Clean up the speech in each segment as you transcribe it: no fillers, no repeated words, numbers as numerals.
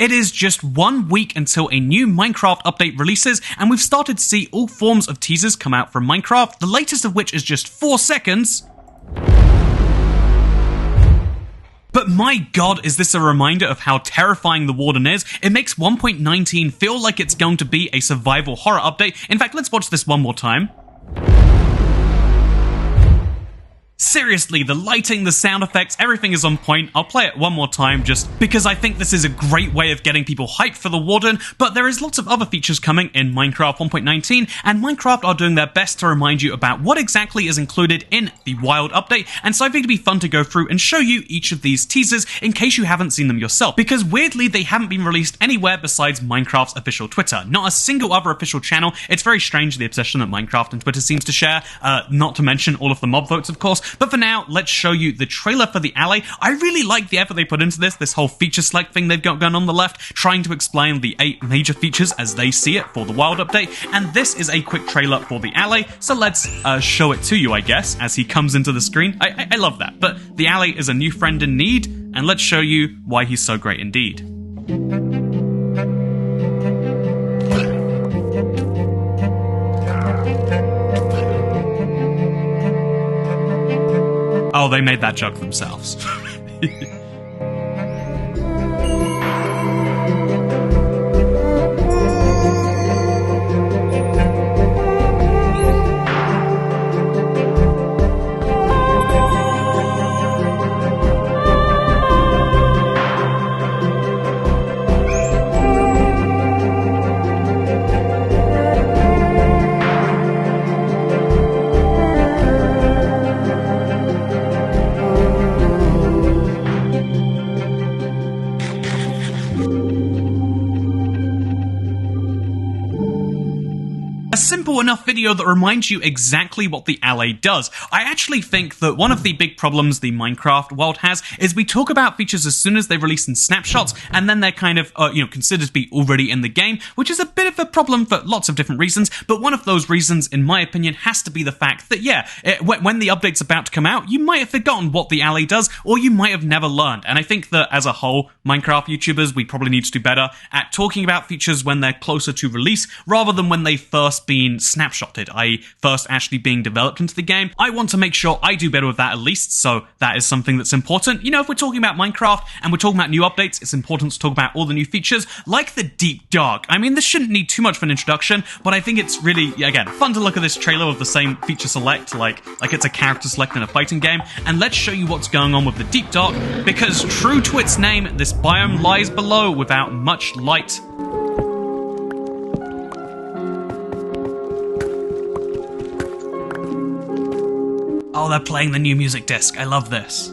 It is just 1 week until a new Minecraft update releases, and we've started to see all forms of teasers come out from Minecraft, the latest of which is just 4 seconds. But my god, is this a reminder of how terrifying the Warden is? It makes 1.19 feel like it's going to be a survival horror update. In fact, let's watch this one more time. Seriously, the lighting, the sound effects, everything is on point. I'll play it one more time just because I think this is a great way of getting people hyped for the Warden, but there is lots of other features coming in Minecraft 1.19, and Minecraft are doing their best to remind you about what exactly is included in the Wild update, and so I think it'd be fun to go through and show you each of these teasers in case you haven't seen them yourself, because weirdly they haven't been released anywhere besides Minecraft's official Twitter. Not a single other official channel. It's very strange, the obsession that Minecraft and Twitter seems to share, not to mention all of the mob votes, of course. But for now, let's show you the trailer for the Allay. I really like the effort they put into this whole feature select thing they've got going on the left, trying to explain the 8 major features as they see it for the Wild update, and this is a quick trailer for the Allay, so let's show it to you, I guess, as he comes into the screen. I love that, but the Allay is a new friend in need, and let's show you why he's so great indeed. Oh, they made that joke themselves. Simple enough video that reminds you exactly what the Allay does. I actually think that one of the big problems the Minecraft world has is we talk about features as soon as they're released in snapshots, and then they're kind of, considered to be already in the game, which is a bit of a problem for lots of different reasons, but one of those reasons, in my opinion, has to be the fact that, when the update's about to come out, you might have forgotten what the Allay does, or you might have never learned, and I think that, as a whole, Minecraft YouTubers, we probably need to do better at talking about features when they're closer to release, rather than when they've first been snapshotted, i.e. first actually being developed into the game. I want to make sure I do better with that at least, so that is something that's important. If we're talking about Minecraft and we're talking about new updates, it's important to talk about all the new features, like the Deep Dark. I mean, this shouldn't need too much of an introduction, but I think it's really, again, fun to look at this trailer with the same feature select, like it's a character select in a fighting game, and let's show you what's going on with the Deep Dark, because true to its name, this biome lies below without much light. Oh, they're playing the new music disc. I love this.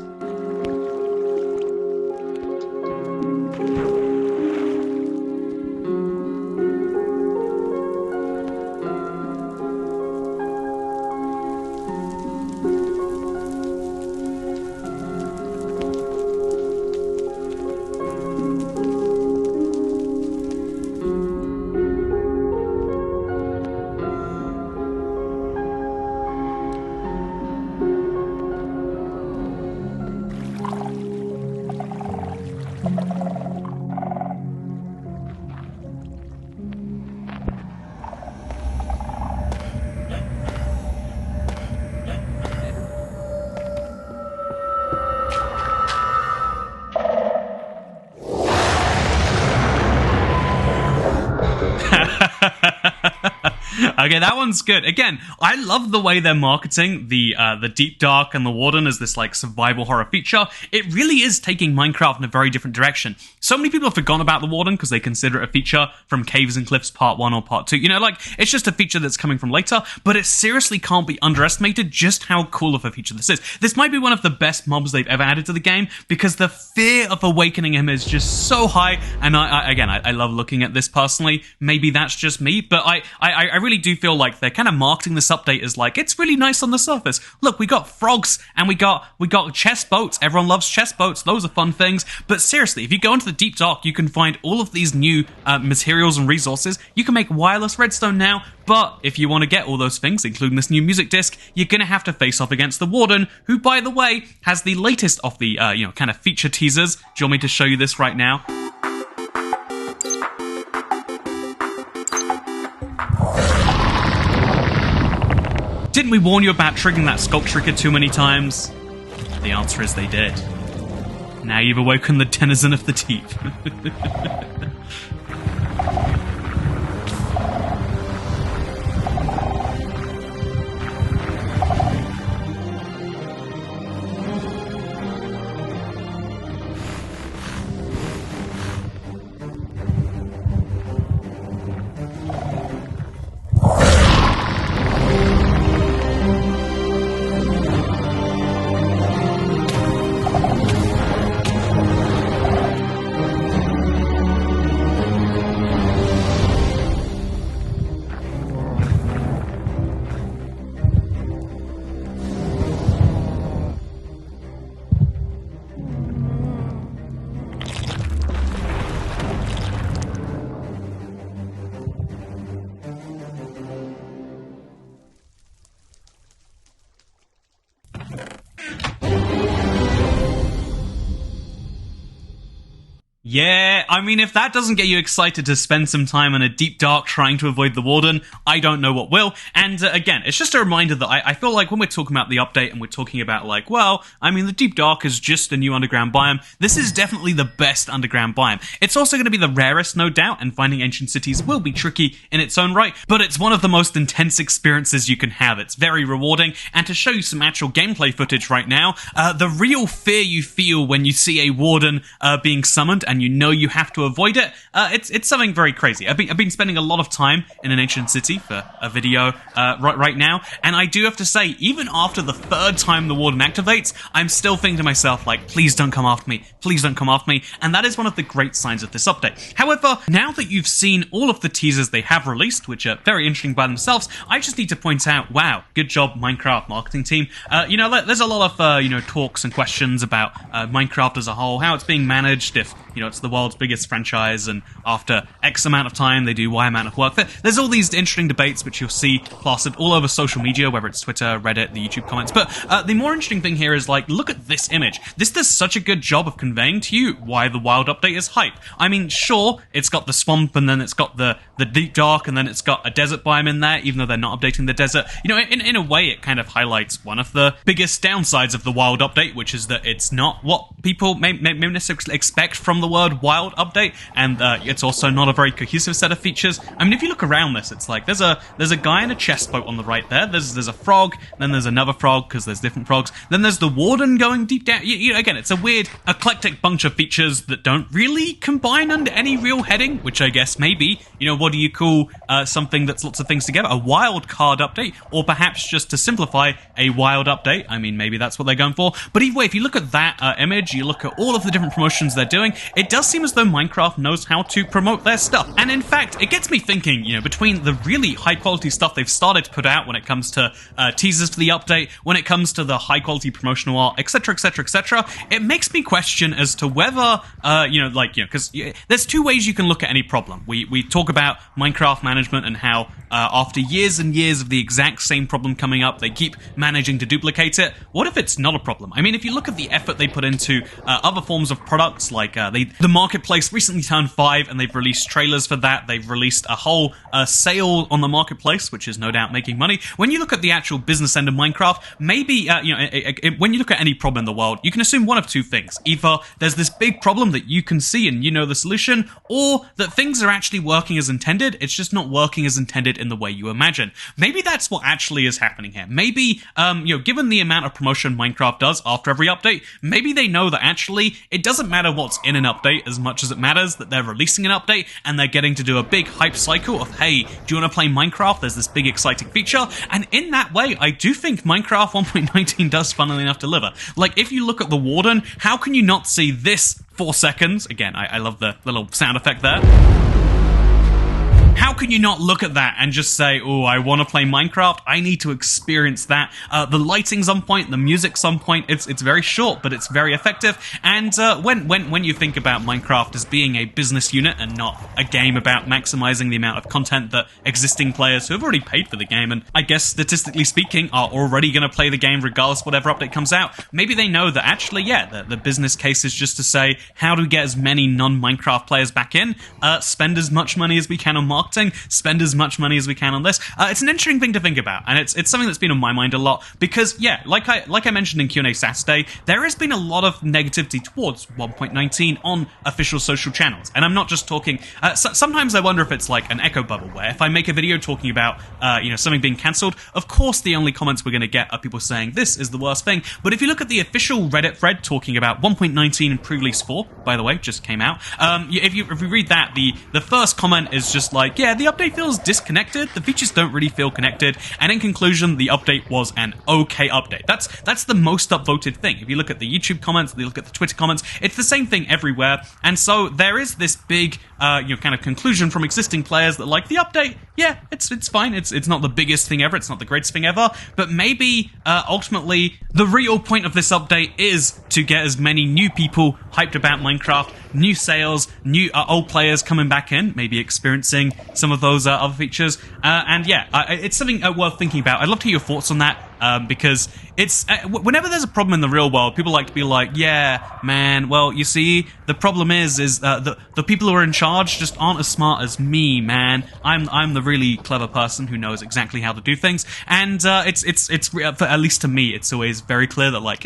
Okay, that one's good. Again, I love the way they're marketing the Deep Dark and the Warden as this, like, survival horror feature. It really is taking Minecraft in a very different direction. So many people have forgotten about the Warden because they consider it a feature from Caves and Cliffs Part 1 or Part 2. It's just a feature that's coming from later, but it seriously can't be underestimated just how cool of a feature this is. This might be one of the best mobs they've ever added to the game because the fear of awakening him is just so high, and I love looking at this personally. Maybe that's just me, but I really do feel like they're kind of marketing this update as like, it's really nice on the surface. Look, we got frogs and we got chest boats. Everyone loves chest boats. Those are fun things. But seriously, if you go into the Deep Dark, you can find all of these new materials and resources. You can make wireless redstone now, but if you want to get all those things, including this new music disc, you're going to have to face off against the Warden, who, by the way, has the latest of the, kind of feature teasers. Do you want me to show you this right now? Didn't we warn you about triggering that sculpt trigger too many times? The answer is they did. Now you've awoken the denizen of the deep. Yeah, I mean, if that doesn't get you excited to spend some time in a deep dark trying to avoid the Warden, I don't know what will. And again, it's just a reminder that I feel like when we're talking about the update and we're talking about like, well, I mean, the deep dark is just a new underground biome. This is definitely the best underground biome. It's also going to be the rarest, no doubt, and finding ancient cities will be tricky in its own right, but it's one of the most intense experiences you can have. It's very rewarding, and to show you some actual gameplay footage right now, the real fear you feel when you see a Warden being summoned and you know you have to avoid it, it's something very crazy. I've been spending a lot of time in an ancient city for a video right now, and I do have to say, even after the third time the Warden activates, I'm still thinking to myself, like, please don't come after me, please don't come after me, and that is one of the great signs of this update. However, now that you've seen all of the teasers they have released, which are very interesting by themselves, I just need to point out, wow, good job, Minecraft marketing team. There's a lot of, talks and questions about Minecraft as a whole, how it's being managed, if, it's the world's biggest franchise, and after X amount of time, they do Y amount of work. There's all these interesting debates which you'll see plastered all over social media, whether it's Twitter, Reddit, the YouTube comments. But the more interesting thing here is, like, look at this image. This does such a good job of conveying to you why the wild update is hype. I mean, sure, it's got the swamp, and then it's got the deep dark, and then it's got a desert biome in there, even though they're not updating the desert. In a way, it kind of highlights one of the biggest downsides of the wild update, which is that it's not what people may necessarily expect from the word wild update, and it's also not a very cohesive set of features. I mean, if you look around this, it's like there's a guy in a chest boat on the right there. There's a frog, then there's another frog because there's different frogs. Then there's the Warden going deep down. Again, it's a weird, eclectic bunch of features that don't really combine under any real heading. Which I guess maybe, what do you call something that's lots of things together? A wild card update, or perhaps just to simplify, a wild update. I mean, maybe that's what they're going for. But either way, if you look at that image, you look at all of the different promotions they're doing, it does seem as though Minecraft knows how to promote their stuff. And in fact, it gets me thinking, between the really high quality stuff they've started to put out when it comes to teasers for the update, when it comes to the high quality promotional art, etc., etc., etc., it makes me question as to whether, because there's two ways you can look at any problem. We talk about Minecraft management and how after years and years of the exact same problem coming up, they keep managing to duplicate it. What if it's not a problem? I mean, if you look at the effort they put into other forms of products, like the marketplace recently turned 5, and they've released trailers for that. They've released a whole sale on the marketplace, which is no doubt making money. When you look at the actual business end of Minecraft, maybe, when you look at any problem in the world, you can assume one of two things. Either there's this big problem that you can see and you know the solution, or that things are actually working as intended, it's just not working as intended in the way you imagine. Maybe that's what actually is happening here. Maybe, given the amount of promotion Minecraft does after every update, maybe they know that actually it doesn't matter what's in an update as much as it matters that they're releasing an update and they're getting to do a big hype cycle of, hey, do you want to play Minecraft? There's this big exciting feature. And in that way, I do think Minecraft 1.19 does, funnily enough, deliver. Like, if you look at the Warden, how can you not see this 4 seconds? Again, I love the little sound effect there. How can you not look at that and just say, oh, I want to play Minecraft, I need to experience that. The lighting's on point, the music's on point, it's very short, but it's very effective. And when you think about Minecraft as being a business unit and not a game about maximizing the amount of content that existing players who have already paid for the game, and I guess statistically speaking are already going to play the game regardless of whatever update comes out, maybe they know that actually, yeah, the business case is just to say, how do we get as many non-Minecraft players back in, spend as much money as we can on marketing, marketing, spend as much money as we can on this. It's an interesting thing to think about, and it's something that's been on my mind a lot, because yeah, like I mentioned in Q&A Saturday, there has been a lot of negativity towards 1.19 on official social channels, and I'm not just talking. Sometimes I wonder if it's like an echo bubble, where if I make a video talking about something being cancelled, of course the only comments we're going to get are people saying this is the worst thing. But if you look at the official Reddit thread talking about 1.19 and pre-release 4, by the way, just came out. If you read that, the first comment is just like, yeah, the update feels disconnected. The features don't really feel connected, and in conclusion, the update was an okay update. That's the most upvoted thing. If you look at the YouTube comments, if you look at the Twitter comments, it's the same thing everywhere. And so there is this big kind of conclusion from existing players that like the update, yeah, it's fine. It's not the biggest thing ever. It's not the greatest thing ever. But maybe ultimately the real point of this update is to get as many new people hyped about Minecraft, new sales, new old players coming back in, maybe experiencing some of those other features. And yeah, it's something worth thinking about. I'd love to hear your thoughts on that. Because it's whenever there's a problem in the real world, people like to be like, yeah, man, well, you see, the problem is the people who are in charge just aren't as smart as me, man. I'm the really clever person who knows exactly how to do things, and it's at least to me, it's always very clear that like,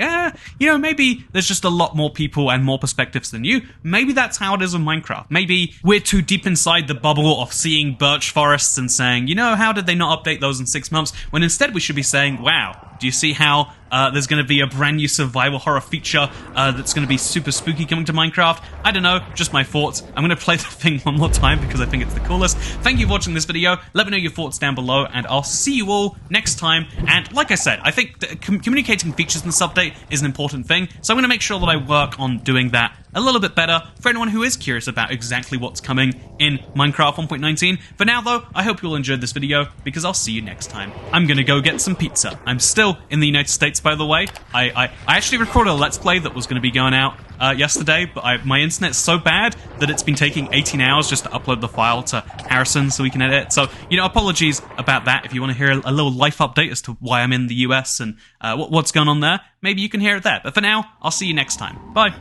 maybe there's just a lot more people and more perspectives than you. Maybe that's how it is with Minecraft. Maybe we're too deep inside the bubble of seeing birch forests and saying, how did they not update those in 6 months? When instead we should be saying, wow, do you see how there's going to be a brand new survival horror feature that's going to be super spooky coming to Minecraft? I don't know, just my thoughts. I'm going to play the thing one more time because I think it's the coolest. Thank you for watching this video. Let me know your thoughts down below, and I'll see you all next time. And like I said, I think communicating features in this update is an important thing, so I'm going to make sure that I work on doing that a little bit better for anyone who is curious about exactly what's coming in Minecraft 1.19. For now, though, I hope you all enjoyed this video, because I'll see you next time. I'm gonna go get some pizza. I'm still in the United States, by the way. I actually recorded a Let's Play that was gonna be going out yesterday, but my internet's so bad that it's been taking 18 hours just to upload the file to Harrison so we can edit it. So, apologies about that. If you want to hear a little life update as to why I'm in the US and what's going on there, maybe you can hear it there. But for now, I'll see you next time. Bye.